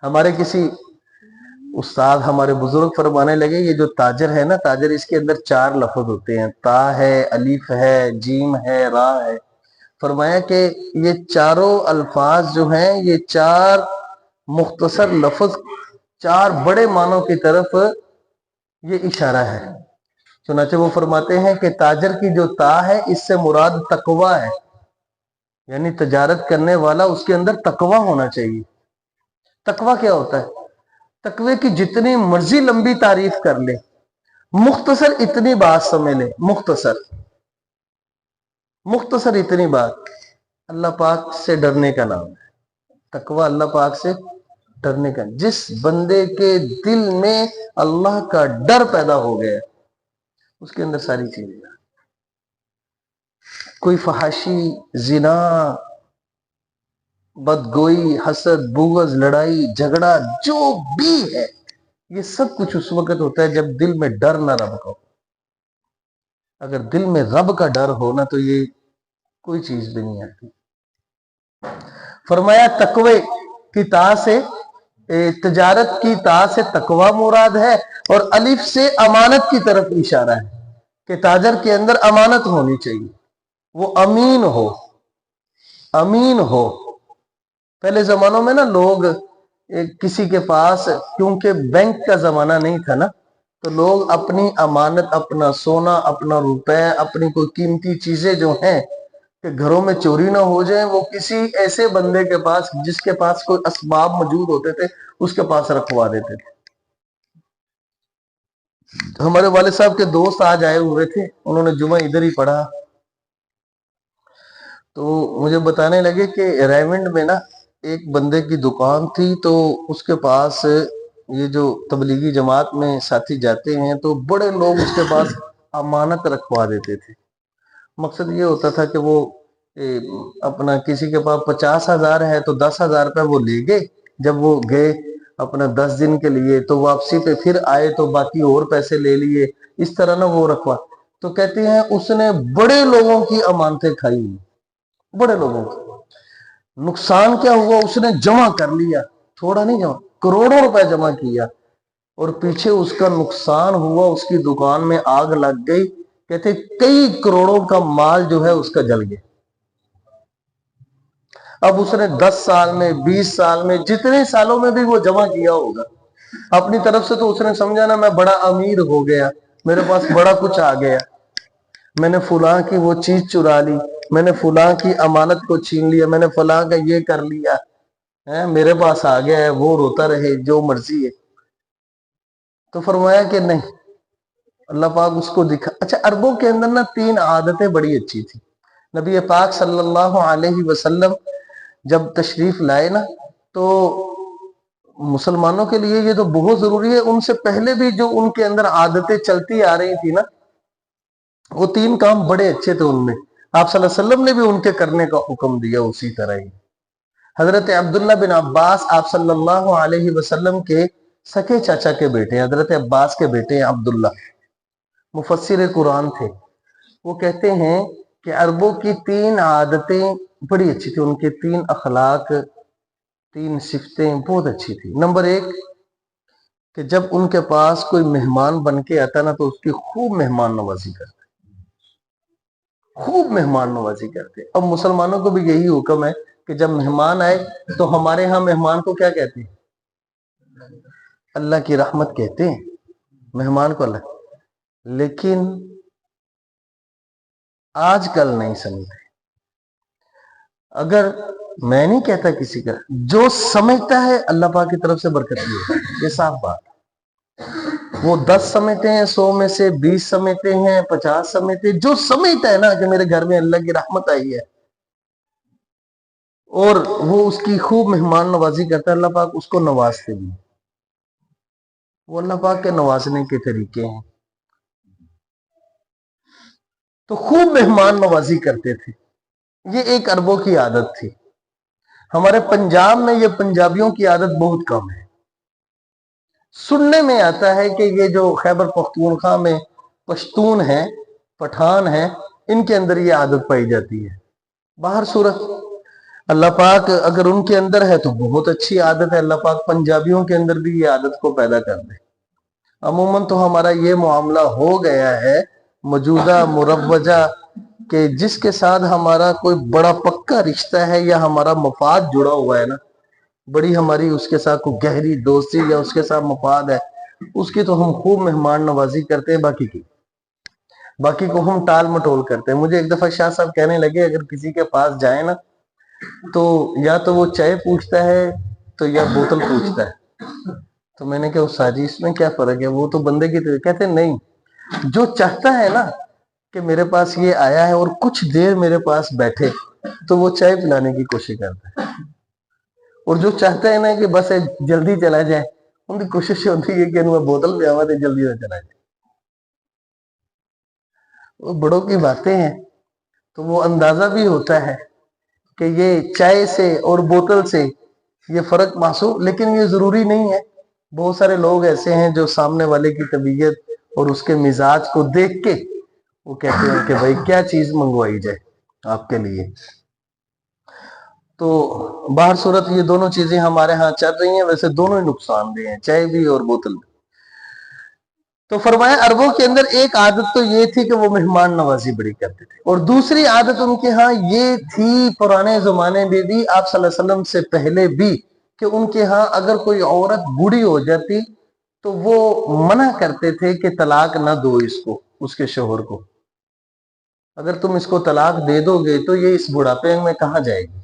ہمارے کسی استاد ہمارے بزرگ فرمانے لگے یہ جو تاجر ہے نا، تاجر، اس کے اندر 4 لفظ ہوتے ہیں، تا ہے، الف ہے، جیم ہے، را ہے۔ فرمایا کہ یہ چاروں الفاظ جو ہیں یہ 4 مختصر لفظ 4 بڑے معنوں کی طرف یہ اشارہ ہے۔ چنانچہ وہ فرماتے ہیں کہ تاجر کی جو تا ہے اس سے مراد تقوی ہے، یعنی تجارت کرنے والا اس کے اندر تقوی ہونا چاہیے۔ تقوی کیا ہوتا ہے؟ تقوی کی جتنی مرضی لمبی تعریف کر لے، مختصر اتنی بات سمجھ لے، مختصر اتنی بات، اللہ پاک سے ڈرنے کا نام ہے تقوی۔ اللہ پاک سے ڈرنے کا، جس بندے کے دل میں اللہ کا ڈر پیدا ہو گیا اس کے اندر ساری چیزیں، کوئی فحاشی، زنا، بدگوئی، حسد، بغض، لڑائی، جھگڑا جو بھی ہے یہ سب کچھ اس وقت ہوتا ہے جب دل میں ڈر نہ رب کا ہو۔ اگر دل میں رب کا ڈر ہو نا تو یہ کوئی چیز بھی نہیں آتی۔ فرمایا تقوی کی تا سے، تجارت کی تا سے تقوی مراد ہے، اور الف سے امانت کی طرف اشارہ ہے کہ تاجر کے اندر امانت ہونی چاہیے، وہ امین ہو، امین ہو۔ پہلے زمانوں میں نا لوگ کسی کے پاس، کیونکہ بینک کا زمانہ نہیں تھا نا، تو لوگ اپنی امانت، اپنا سونا، اپنا روپے، اپنی کوئی قیمتی چیزیں جو ہیں کہ گھروں میں چوری نہ ہو جائیں، وہ کسی ایسے بندے کے پاس جس کے پاس کوئی اسباب موجود ہوتے تھے اس کے پاس رکھوا دیتے تھے۔ ہمارے والد صاحب کے دوست آج آئے ہوئے تھے، انہوں نے جمعہ ادھر ہی پڑھا، تو مجھے بتانے لگے کہ ریونڈ میں نا ایک بندے کی دکان تھی، تو اس کے پاس یہ جو تبلیغی جماعت میں ساتھی جاتے ہیں تو بڑے لوگ اس کے پاس امانت رکھوا دیتے تھے۔ مقصد یہ ہوتا تھا کہ وہ اپنا کسی کے پاس 50,000 ہے تو 10,000 روپے وہ لے گئے، جب وہ گئے اپنا 10 دن کے لیے تو واپسی پہ پھر آئے تو باقی اور پیسے لے لیے، اس طرح نہ وہ رکھوا۔ تو کہتے ہیں اس نے بڑے لوگوں کی امانتیں کھائی، بڑے لوگوں کی۔ نقصان کیا ہوا؟ اس نے جمع کر لیا، تھوڑا نہیں جمع، کروڑوں روپے جمع کیا، اور پیچھے اس کا نقصان ہوا، اس کی دکان میں آگ لگ گئی، کہتے کئی کروڑوں کا مال جو ہے اس کا جل گیا۔ اب اس نے 10 سال میں، 20 سال میں، جتنے سالوں میں بھی وہ جمع کیا ہوگا، اپنی طرف سے تو اس نے سمجھا نا میں بڑا امیر ہو گیا، میرے پاس بڑا کچھ آ گیا، میں نے فلاں کی وہ چیز چرا لی، میں نے فلاں کی امانت کو چھین لیا، میں نے فلاں کا یہ کر لیا، میرے پاس آ گیا ہے، وہ روتا رہے جو مرضی ہے۔ تو فرمایا کہ نہیں، اللہ پاک اس کو دکھا۔ اچھا، عربوں کے اندر نا 3 عادتیں بڑی اچھی تھی۔ نبی پاک صلی اللہ علیہ وسلم جب تشریف لائے نا تو مسلمانوں کے لیے یہ تو بہت ضروری ہے، ان سے پہلے بھی جو ان کے اندر عادتیں چلتی آ رہی تھی نا، وہ 3 کام بڑے اچھے تھے ان میں۔ آپ صلی اللہ علیہ وسلم نے بھی ان کے کرنے کا حکم دیا اسی طرح ہی۔ حضرت عبداللہ بن عباس آپ صلی اللہ علیہ وسلم کے سکے چاچا کے بیٹے ہیں، حضرت عباس کے بیٹے ہیں عبداللہ، مفسر قرآن تھے۔ وہ کہتے ہیں کہ عربوں کی 3 عادتیں بڑی اچھی تھی، ان کے 3 اخلاق، 3 صفتیں بہت اچھی تھی۔ نمبر 1 کہ جب ان کے پاس کوئی مہمان بن کے آتا نا تو اس کی خوب مہمان نوازی کرتے، خوب مہمان نوازی کرتے۔ اب مسلمانوں کو بھی یہی حکم ہے کہ جب مہمان آئے تو ہمارے ہاں مہمان کو کیا کہتے ہیں؟ اللہ کی رحمت کہتے ہیں مہمان کو، اللہ۔ لیکن آج کل نہیں سمجھتے۔ اگر میں نہیں کہتا کسی کا، جو سمجھتا ہے اللہ پاک کی طرف سے برکت ہے، یہ صاف بات۔ وہ 10 سمجھتے ہیں، 100 میں سے 20 سمجھتے ہیں، 50 سمجھتے ہیں، جو سمجھتا ہے نا کہ میرے گھر میں اللہ کی رحمت آئی ہے اور وہ اس کی خوب مہمان نوازی کرتا ہے، اللہ پاک اس کو نوازتے بھی۔ وہ اللہ پاک کے نوازنے کے طریقے ہیں۔ تو خوب مہمان نوازی کرتے تھے، یہ ایک عربوں کی عادت تھی۔ ہمارے پنجاب میں یہ پنجابیوں کی عادت بہت کم ہے۔ سننے میں آتا ہے کہ یہ جو خیبر پختونخوا میں پشتون ہیں، پٹھان ہیں، ان کے اندر یہ عادت پائی جاتی ہے۔ باہر صورت اللہ पाक अगर उनके अंदर है तो बहुत अच्छी आदत है, अल्लाह पाक पंजाबियों के अंदर भी ये आदत को पैदा कर दे। अमूमन तो हमारा ये मामला हो गया है मौजूदा मुरव्वजा कि जिसके साथ हमारा कोई बड़ा पक्का रिश्ता है या हमारा मफाद जुड़ा हुआ है ना, बड़ी हमारी उसके साथ कोई गहरी दोस्ती या उसके साथ मफाद है, उसकी तो हम खूब मेहमान नवाजी करते हैं, बाकी को हम टाल मटोल करते हैं। मुझे एक दफा शाह साहब कहने लगे अगर किसी के पास जाए ना तो या तो वो चाय पूछता है तो या बोतल पूछता है। तो मैंने कहा साजी इसमें क्या फर्क है, वो तो बंदे की तरह। कहते नहीं, जो चाहता है ना कि मेरे पास ये आया है और कुछ देर मेरे पास बैठे तो वो चाय पिलाने की कोशिश करता है, और जो चाहता है ना कि बस जल्दी चला जाए उनकी कोशिश होती है कि मैं बोतल पे आवा तो जल्दी ना चला जाए। वो बड़ों की बातें हैं तो वो अंदाजा भी होता है कि ये चाय से और बोतल से ये फर्क महसूस, लेकिन ये जरूरी नहीं है। बहुत सारे लोग ऐसे हैं जो सामने वाले की तबीयत और उसके मिजाज को देख के वो कहते हैं कि भाई क्या चीज मंगवाई जाए आपके लिए। तो बाहर सूरत ये दोनों चीजें हमारे यहाँ चल रही हैं, वैसे दोनों ही नुकसानदेह हैं, चाय भी और बोतल भी। तो फरमाया अरबों के अंदर एक आदत तो ये थी कि वो मेहमान नवाजी बड़ी करते थे, और दूसरी आदत उनके यहाँ ये थी पुराने जमाने में भी, आप सल्लल्लाहु अलैहि वसल्लम से पहले भी, कि उनके यहाँ अगर कोई औरत बूढ़ी हो जाती तो वो मना करते थे कि तलाक ना दो इसको, उसके शोहर को। अगर तुम इसको तलाक दे दोगे तो ये इस बुढ़ापे में कहाँ जाएगी,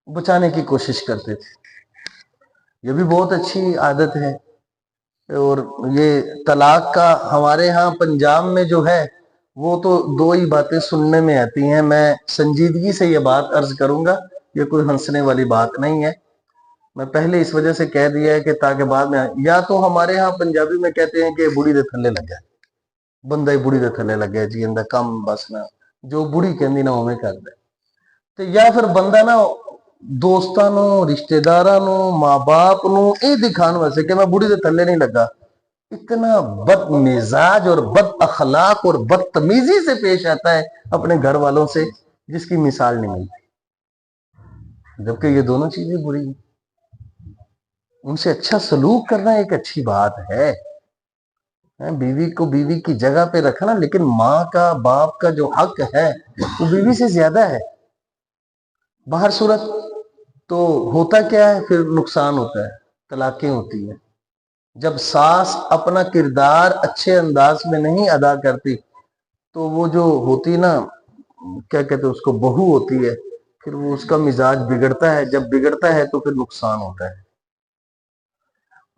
बचाने की कोशिश करते थे। ये भी बहुत अच्छी आदत है। और ये तलाक का हमारे यहाँ पंजाब में जो है वो तो दो ही बातें सुनने में आती हैं। मैं संजीदगी से ये बात अर्ज करूंगा, ये कोई हंसने वाली बात नहीं है। मैं पहले इस वजह से कह दिया है कि ताकि बाद में, या तो हमारे यहाँ पंजाबी में कहते हैं कि बूढ़ी दे थल्ले लग गया, बंदा ही बूढ़ी दे थल्ले लग गया जी, इंदा कम बस ना जो बूढ़ी कहती ना उवें कर दे। तो या फिर बंदा ना दोस्तां नू रिश्तेदारां नू मां बाप नू ये दिखाने वास्ते कि मैं बूढ़ी दे थल्ले नहीं लगा, इतना बदमिजाज और बद अखलाक और बदतमीजी से पेश आता है अपने घर वालों से जिसकी मिसाल नहीं मिलती। जबकि ये दोनों चीजें बुरी हैं। उनसे अच्छा सलूक करना एक अच्छी बात है, बीवी को बीवी की जगह पे रखना, लेकिन माँ का बाप का जो हक है वो बीवी से ज्यादा है। बाहर सूरत तो होता क्या है, फिर नुकसान होता है, तलाकें होती हैं। जब सास अपना किरदार अच्छे अंदाज में नहीं अदा करती तो वो जो होती ना, क्या कहते हैं उसको, बहू होती है, फिर वो उसका मिजाज बिगड़ता है। जब बिगड़ता है तो फिर नुकसान होता है।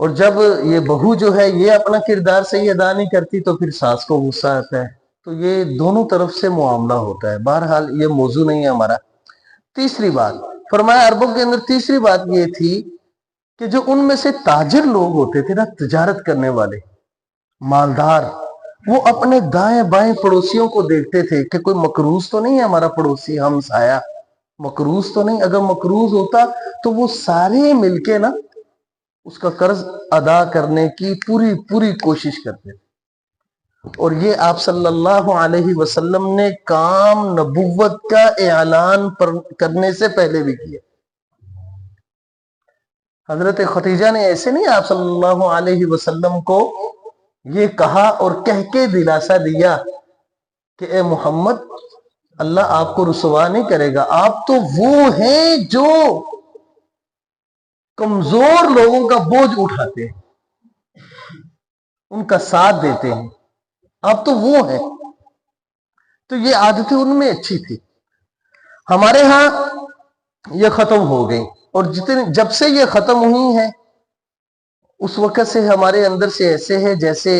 और जब ये बहू जो है ये अपना किरदार सही अदा नहीं करती तो फिर सास को गुस्सा आता है। तो ये दोनों तरफ से मुआमला होता है। बहरहाल ये मौजू नहीं है हमारा। तीसरी बात फरमाया अरबों के अंदर तीसरी बात ये थी कि जो उनमें से ताजिर लोग होते थे ना, तिजारत करने वाले मालदार, वो अपने दाएं बाएं पड़ोसियों को देखते थे कि कोई मकरूज तो नहीं है हमारा पड़ोसी, हम साया मकरूज तो नहीं। अगर मकरूज होता तो वो सारे मिलके ना उसका कर्ज अदा करने की पूरी पूरी कोशिश करते थे। और ये आप सल्लल्लाहु अलैहि वसल्लम ने काम नबुव्वत का ऐलान करने से पहले भी किया। हजरत खदीजा ने ऐसे नहीं आप सल्लल्लाहु अलैहि वसल्लम को ये कहा और कह के दिलासा दिया कि ए मोहम्मद अल्लाह आपको रुसवा नहीं करेगा, आप तो वो हैं जो कमजोर लोगों का बोझ उठाते हैं, उनका साथ देते हैं, आप तो वो हैं। तो ये आदतें उनमें अच्छी थी। हमारे यहां ये खत्म हो गई, और जितने जब से ये खत्म हुई है उस वक्त से हमारे अंदर से ऐसे है जैसे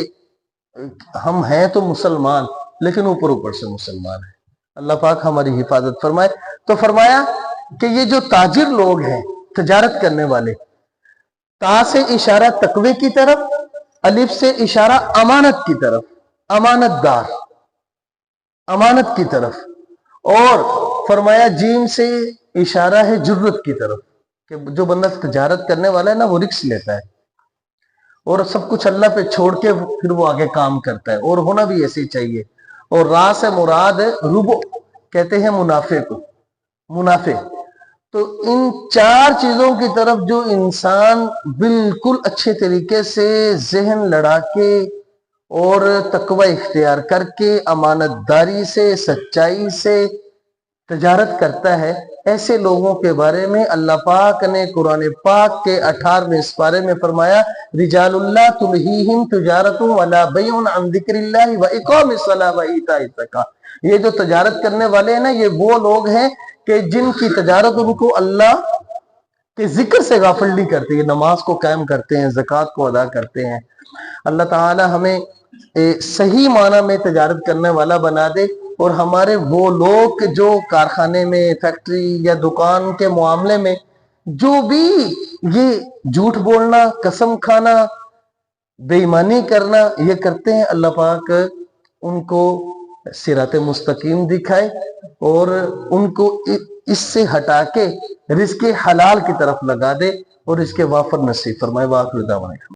हम हैं तो मुसलमान लेकिन ऊपर ऊपर से मुसलमान है। अल्लाह पाक हमारी हिफाजत फरमाए। तो फरमाया कि ये जो ताजिर लोग हैं, तिजारत करने वाले, ता से इशारा तकवे की तरफ, अलिफ से इशारा अमानत की तरफ, अमानतदार, अमानत की तरफ, और फरमाया जीम से इशारा है जुर्रत की तरफ, कि जो बंदा तिजारत करने वाला है ना वो रिस्क लेता है और सब कुछ अल्लाह पे छोड़ के फिर वो आगे काम करता है, और होना भी ऐसे ही चाहिए। और रा से मुराद है रुबो, कहते हैं मुनाफे को, मुनाफे। तो इन 4 चीजों की तरफ जो इंसान बिल्कुल अच्छे तरीके से जहन लड़ा के और तकवा इख्तियार करके अमानतदारी से सच्चाई से तजारत करता है, ऐसे लोगों के बारे में अल्लाह पाक ने कुरान पाक के 18वें पारे में फरमाया, रिजालुल्लाह तुलहीहिम तिजारतुन वला बैउन अन जिक्रिल्लाहि व इकामिस्सलाह व ईताइज़ ज़कात। ये जो तजारत करने वाले हैं ना, ये वो लोग हैं कि जिनकी तजारत उनको अल्लाह के जिक्र से गाफिल नहीं करती, नमाज को कायम करते हैं, ज़कात को अदा करते हैं। अल्लाह ताला हमें सही माना में तजारत करने वाला बना दे, और हमारे वो लोग जो कारखाने में, फैक्ट्री या दुकान के मामले में जो भी ये झूठ बोलना, कसम खाना, बेईमानी करना ये करते हैं, अल्लाह पाक उनको सिराते मुस्तकीम दिखाए और उनको इससे हटा के रिज़्क़े हलाल की तरफ लगा दे और इसके वाफर नसीब फरमाए। वाक़िर दावाना।